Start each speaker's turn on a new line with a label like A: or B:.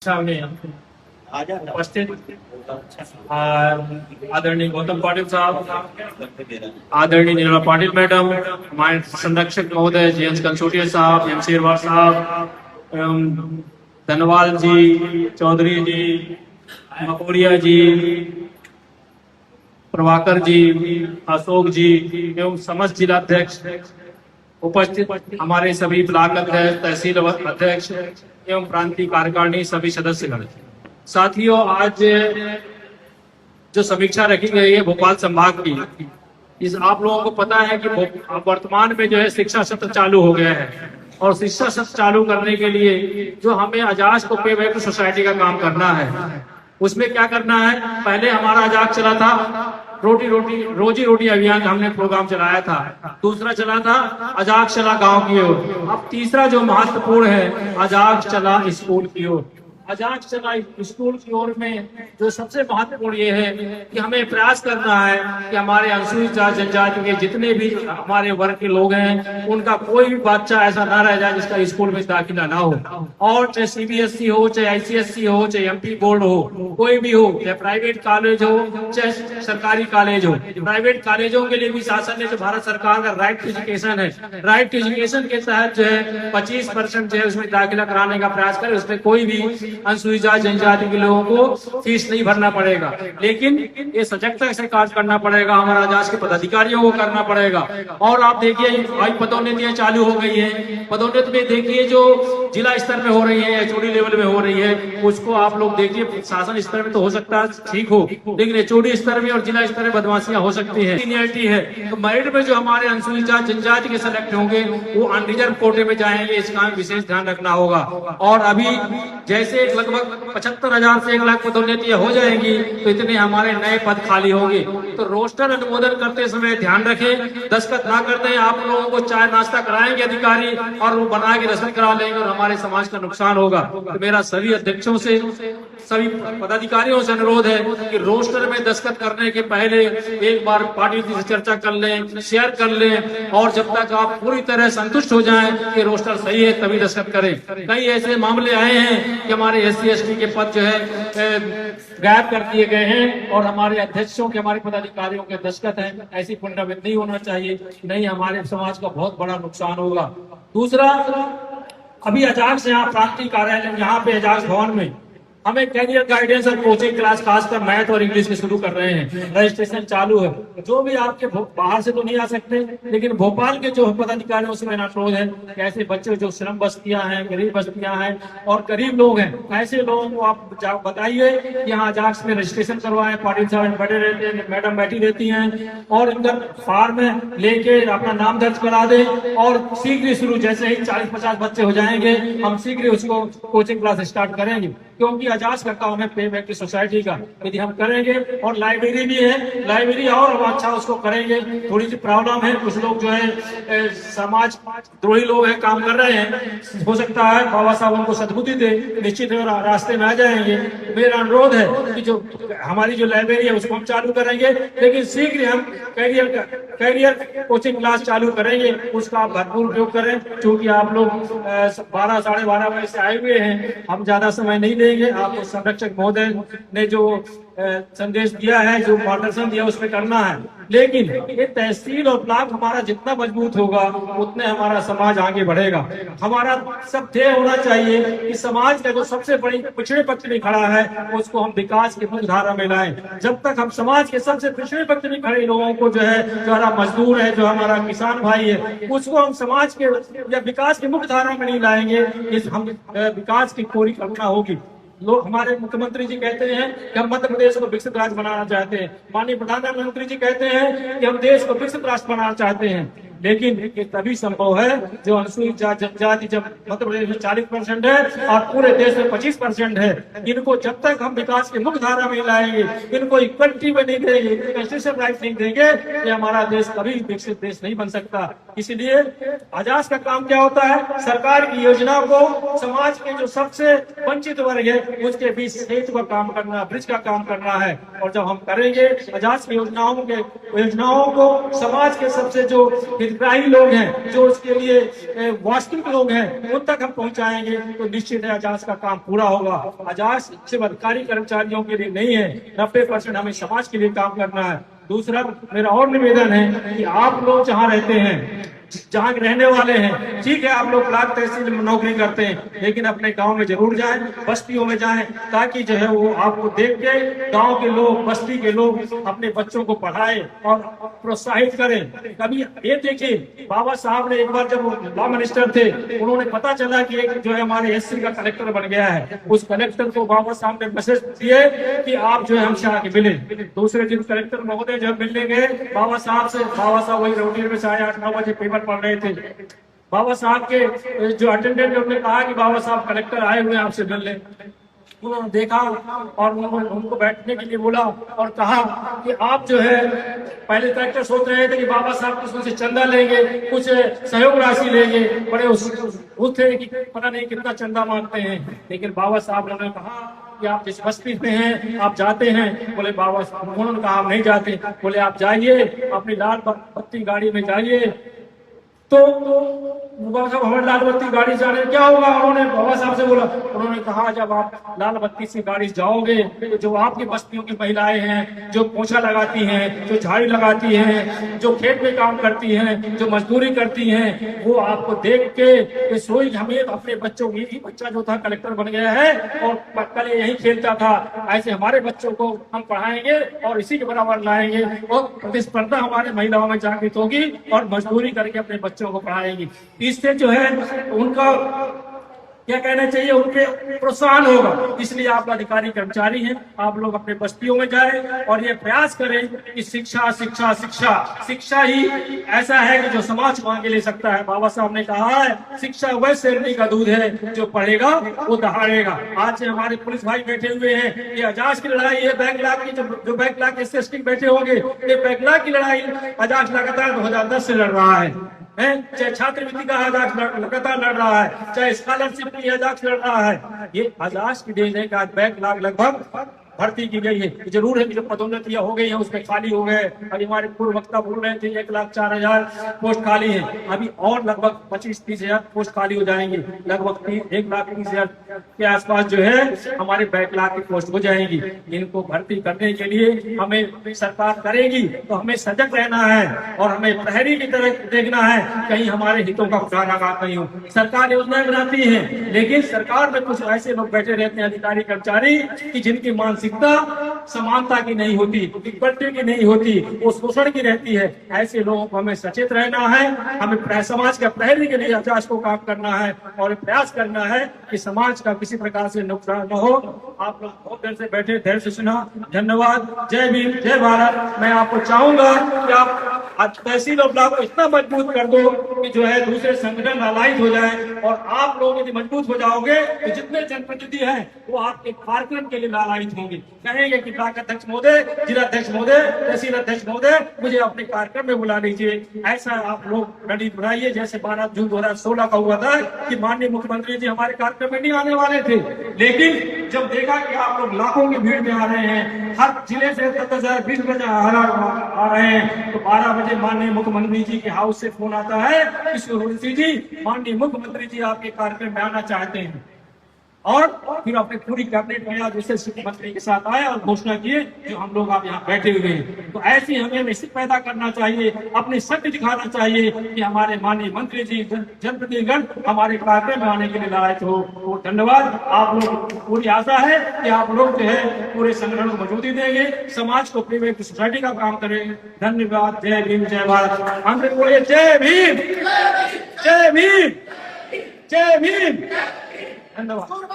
A: सामने उपस्थित आदरणीय गौतम पाटिल साहब, आदरणीय नीला पाटिल मैडम, हमारे संरक्षक महोदय जयंत कंसोटिया साहब, एम शेरवार साहब एवं धनवाल जी, चौधरी जी, मकोरिया जी, प्रभाकर जी, अशोक जी एवं समस्त जिला अध्यक्ष उपस्थित हमारे सभी ब्लॉक अध्यक्ष, तहसील अध्यक्ष एवं प्रांतीय कार्यकारिणी सभी सदस्यगण, साथियों, आज जो समीक्षा रखी गई है भोपाल संभाग की, इस आप लोगों को पता है कि वर्तमान में जो है शिक्षा सत्र चालू हो गया है और शिक्षा सत्र चालू करने के लिए जो हमें अजाज को पे बैक टू सोसाइटी का काम करना है, उसमें क्या करना है। पहले हमारा अजाज चला था रोजी रोटी अभियान का हमने प्रोग्राम चलाया था, दूसरा चला था अजाग चला गांव की ओर, अब तीसरा जो महत्वपूर्ण है अजाग चला स्कूल की ओर। अजाग चला स्कूल की ओर में जो सबसे महत्वपूर्ण ये है कि हमें प्रयास करना है कि हमारे अनुसूचित जनजाति के जितने भी हमारे वर्ग के लोग हैं उनका कोई भी बच्चा ऐसा ना रह जाए जिसका स्कूल में दाखिला ना हो, और चाहे सीबीएसई हो, चाहे आईसीएसई हो, चाहे एमपी बोर्ड हो, कोई भी हो, चाहे प्राइवेट कॉलेज हो, चाहे सरकारी कॉलेज हो। प्राइवेट कॉलेजों के लिए भी शासन ने जो भारत सरकार का राइट टू एजुकेशन है, राइट टू एजुकेशन के तहत जो है 25% जो है उसमें दाखिला कराने का प्रयास करे, उसमें कोई भी अनुसूचित जनजाति के लोगों को फीस नहीं भरना पड़ेगा। लेकिन ये सजगता से कार्य करना पड़ेगा, हमारा अजाज के पदाधिकारियों को करना पड़ेगा। और आप देखिए भाई पदोन्नतियां चालू हो गई है, पदोन्नति में देखिए जो जिला स्तर में हो रही है, एचओडी लेवल में हो रही है, उसको आप लोग देखिए शासन स्तर में तो हो सकता है ठीक हो, लेकिन एचओडी स्तर में और जिला स्तर में बदमाशियां हो सकती है। सीनियरिटी है तो मेरिट में जो हमारे अनुसूचित जनजाति के सेलेक्ट होंगे वो अनरिजर्व कोटे में जाएंगे, इसका विशेष ध्यान रखना होगा। और अभी जैसे लगभग 75,000 से 1 लाख पदोन्नतियां हो जाएंगी तो इतने हमारे नए पद खाली होंगे। तो रोस्टर अनुमोदन करते समय ध्यान रखें, दस्तखत ना कर दें। आप लोगों को चाय नाश्ता कराएंगे अधिकारी और वो बना के रसीद करा लेंगे और हमारे समाज का नुकसान होगा। तो मेरा सभी अध्यक्षों से, सभी पदाधिकारियों से अनुरोध है कि रोस्टर में दस्तखत करने के पहले एक बार पार्टी से चर्चा कर लें, शेयर कर लें, और जब तक आप पूरी तरह संतुष्ट हो जाएं कि रोस्टर सही है तभी दस्तखत करें। कई ऐसे मामले आए हैं कि हमारे SC ST के पद जो है गायब कर दिए गए हैं और हमारे अध्यक्षों के, हमारे पदाधिकारियों के दस्तखत हैं। ऐसी पुनरावृत्ति नहीं होना चाहिए, नहीं हमारे समाज का बहुत बड़ा नुकसान होगा। दूसरा, अभी अजाग से यहाँ प्रांतीय कार्यालय यहाँ पे अजाग भवन में हमें कैरियर गाइडेंस और कोचिंग क्लास खासकर मैथ और इंग्लिश के शुरू कर रहे हैं, रजिस्ट्रेशन चालू है। जो भी आपके बाहर से तो नहीं आ सकते, लेकिन भोपाल के जो पदाधिकारियों से मेरा अनुरोध है कि ऐसे बच्चे जो श्रम बस्तियां हैं, गरीब बस्तियां हैं और गरीब लोग हैं, ऐसे लोगों को आप बताइए कि यहाँ अजाक्स में रजिस्ट्रेशन करवाएं। पाटिल साहब बैठे रहते हैं, मैडम बैठी रहती हैं और इनका फॉर्म लेके अपना नाम दर्ज करा दे और शीघ्र शुरू, जैसे ही 40-50 बच्चे हो जाएंगे हम शीघ्र उसको कोचिंग क्लास स्टार्ट करेंगे, क्योंकि अजाज का काम है पे बैक टू सोसाइटी का। यदि हम करेंगे, और लाइब्रेरी भी है, लाइब्रेरी और अच्छा उसको करेंगे। थोड़ी सी प्रॉब्लम है, कुछ लोग जो है समाज द्रोही लोग हैं, काम कर रहे हैं, हो सकता है बाबा साहब उनको सद्बुद्धि दे, निश्चित रास्ते में आ जाएंगे। मेरा अनुरोध है कि जो हमारी जो लाइब्रेरी है उसको हम चालू करेंगे, लेकिन शीघ्र हम कैरियर कोचिंग क्लास चालू करेंगे, उसका आप भरपूर उपयोग करें। क्योंकि आप लोग 12 साढ़े 12 बजे से आए हुए हैं, हम ज्यादा समय नहीं लेंगे। आपको संरक्षक महोदय ने जो संदेश दिया है, जो मार्गदर्शन दिया, उसमें करना है। लेकिन ये तहसील और ब्लॉक हमारा जितना मजबूत होगा उतने हमारा समाज आगे बढ़ेगा। हमारा सब ध्येय होना चाहिए कि समाज का जो सबसे बड़ी पिछड़े पक्ष में खड़ा है उसको हम विकास की मुख्य धारा में लाएं। जब तक हम समाज के सबसे पिछड़े पक्ष में खड़े लोगों को जो है, जो हमारा मजदूर है, जो हमारा किसान भाई है, उसको हम समाज के या विकास की मुख्य धारा में नहीं लाएंगे, इस हम विकास की पूरी कल्पना होगी। लोग, हमारे मुख्यमंत्री जी कहते हैं कि हम मध्य प्रदेश को विकसित राज्य बनाना चाहते हैं, माननीय प्रधानमंत्री जी कहते हैं कि हम देश को विकसित राष्ट्र बनाना चाहते हैं, लेकिन ये तभी संभव है जो अनुसूचित जनजाति जब मध्य प्रदेश में 40% है और पूरे देश में 25% है। इनको जब तक हम विकास की मुख्य धारा में लाएंगे, इनको इक्वलिटी में नहीं देंगे, कंस्टिट्यूशन राइट नहीं देंगे, ये हमारा देश कभी विकसित देश नहीं बन सकता। इसलिए अजाज का काम क्या होता है, सरकार की योजना को समाज के जो सबसे वंचित वर्ग है उसके बीच सेतु का काम करना, ब्रिज का काम करना है। और जब हम करेंगे अजाज की योजनाओं को समाज के सबसे जो हितग्राही लोग हैं, जो उसके लिए वास्तविक लोग हैं, उन तक हम पहुंचाएंगे तो निश्चित है अजास का काम पूरा होगा। अजास सिर्फ अधिकारी कर्मचारियों के लिए नहीं है, 90% हमें समाज के लिए काम करना है। दूसरा मेरा और निवेदन है कि आप लोग जहाँ रहते हैं, जहाँ के रहने वाले हैं, ठीक है आप लोग ब्लॉक तहसील में नौकरी करते हैं, लेकिन अपने गांव में जरूर जाएं, बस्तियों में जाएं, ताकि जो है वो आपको देख के गांव के लोग, बस्ती के लोग अपने बच्चों को पढ़ाएं और प्रोत्साहित करें। कभी ये देखिए, बाबा साहब ने एक बार जब लॉ मिनिस्टर थे, उन्होंने पता चला कि एक जो है हमारे एससी का कलेक्टर बन गया है, उस कलेक्टर को बाबा साहब ने मैसेज दिए कि आप जो है हमसे आके मिले। दूसरे दिन कलेक्टर महोदय जब मिलने गए बाबा साहब से, बाबा साहब वही रोटी में 8:30-9 बजे पेपर पढ़ रहे थे। बाबा साहब के जो अटेंडेंट ने उन्होंने कहा कि बाबा साहब कलेक्टर आए हुए हैं आपसे मिलने। उन्होंने देखा और उनको बैठने के लिए बोला और कहा कि आप जो है, पहले कलेक्टर सोच रहे थे कि बाबा साहब कुछ उनसे चंदा लेंगे, कुछ सहयोग राशि लेंगे, बड़े उस थे कि पता नहीं कितना चंदा मांगते हैं, लेकिन बाबा साहब ने कहा कि आप जिस बस्ती में हैं आप जाते हैं। बोले बाबा साहब, उन्होंने कहा हम नहीं जाते। बोले आप जाइए, अपनी लाल बत्ती गाड़ी में जाइए। तो बाबा साहब हमारे लाल बत्ती गाड़ी जाने क्या होगा, उन्होंने बाबा साहब से बोला। उन्होंने कहा जब आप लाल बत्ती से गाड़ी जाओगे तो जो आपकी बस्तियों की महिलाएं हैं, जो पोछा लगाती हैं, जो झाड़ी लगाती हैं, जो खेत में काम करती हैं, जो मजदूरी करती हैं, वो आपको देख के सोई हमें अपने बच्चों की, बच्चा जो था कलेक्टर बन गया है और कल यही खेलता था, ऐसे हमारे बच्चों को हम पढ़ाएंगे और इसी के बराबर लाएंगे और प्रतिस्पर्धा हमारे महिलाओं में जागृत होगी और मजदूरी करके अपने बच्चों को पढ़ाएंगी। इससे जो है उनका क्या कहना चाहिए, उनके प्रोत्साहन होगा। इसलिए आप अधिकारी कर्मचारी हैं, आप लोग अपने बस्तियों में जाएं और ये प्रयास करें कि शिक्षा शिक्षा शिक्षा शिक्षा ही ऐसा है कि जो समाज को आगे ले सकता है। बाबा साहब ने कहा है शिक्षा वह शेरनी का दूध है, जो पढ़ेगा वो दहाड़ेगा। आज हमारे पुलिस भाई बैठे हुए हैं, ये अजास की लड़ाई है, बैकलॉग की जो बैकलॉग SC बैठे होंगे, ये बैकलॉग की लड़ाई अजास लगातार 2010 से लड़ रहा है। चाहे छात्रवृत्ति का आजाद लगातार लड़ रहा है, चाहे स्कॉलरशिप की आजाद लड़ रहा है। ये आजाद की देन है कि आज बैकलॉग लगभग भर्ती की गई है। जरूर है कि जो पदोन्नतियां हो गई हैं उसमें खाली हो गए। अभी हमारे पूर्व वक्ता बोल रहे थे 1,04,000 पोस्ट खाली है, अभी और लगभग 25-30 हजार पोस्ट खाली हो जाएंगे। लगभग 1,30,000 के आसपास जो है हमारे बैकलॉग की पोस्ट हो जाएंगी। इनको भर्ती करने के लिए हमें सरकार करेगी तो हमें सजग रहना है और हमें प्रहरी की तरह देखना है, कहीं हमारे हितों का खुदानाघात नहीं हो। सरकार योजनाएं बनाती है, लेकिन सरकार में कुछ ऐसे लोग बैठे रहते हैं अधिकारी कर्मचारी की जिनकी मानसिक समानता की नहीं होती, इक्वलिटी की नहीं होती, वो शोषण की रहती है। ऐसे लोगों को हमें सचेत रहना है, हमें समाज का प्रहरी के लिए अजास को काम करना है और प्रयास करना है कि समाज का किसी प्रकार से नुकसान न हो। आप लोग बहुत देर से बैठे, धैर्य से सुना, धन्यवाद। जय भीम, जय भारत। मैं आपको चाहूंगा कि आप तहसील और ब्लॉक को इतना मजबूत कर दो कि जो है दूसरे संगठन लालायित हो जाए, और आप लोग यदि मजबूत हो जाओगे तो जितने जनप्रतिनिधि हैं वो आपके कार्यक्रम के लिए लालायित होंगे, कहेंगे कि ब्लॉक अध्यक्ष महोदय, जिलाध्यक्ष महोदय, तहसील अध्यक्ष महोदय, मुझे अपने कार्यक्रम में बुला लीजिए। ऐसा आप लोग रणनीति बनाइए, जैसे 12 जून 2016 का हुआ था कि माननीय मुख्यमंत्री जी हमारे कार्यक्रम में नहीं आने वाले थे, लेकिन जब देखा कि आप लोग लाखों की भीड़ में आ रहे हैं, हर जिले से 10,000 20,000 आ रहे हैं, तो 12 बजे माननीय मुख्यमंत्री जी के हाउस से फोन आता है कि सूर्यवंशी जी, माननीय मुख्यमंत्री जी आपके कार्यक्रम में आना चाहते हैं। और फिर अपने पूरी कैबिनेट में जैसे शिक्षा मंत्री के साथ आए और घोषणा किए जो हम लोग आप यहाँ बैठे हुए हैं। तो ऐसी हमें निश्चित पैदा करना चाहिए, अपनी शक्ति दिखाना चाहिए कि हमारे माननीय मंत्री जी, जनप्रतिनिधिगण हमारे कार्यक्रम में आने के लिए लायक हो। तो धन्यवाद। आप लोग पूरी आशा है कि आप लोग जो है पूरे संगठन को मजबूती देंगे, समाज को प्रीवेंट सोसाइटी का काम करेंगे। धन्यवाद। जय भीम, जय भारत। हम बोलिए जय भीम, जय भीम, जय भीम। धन्यवाद।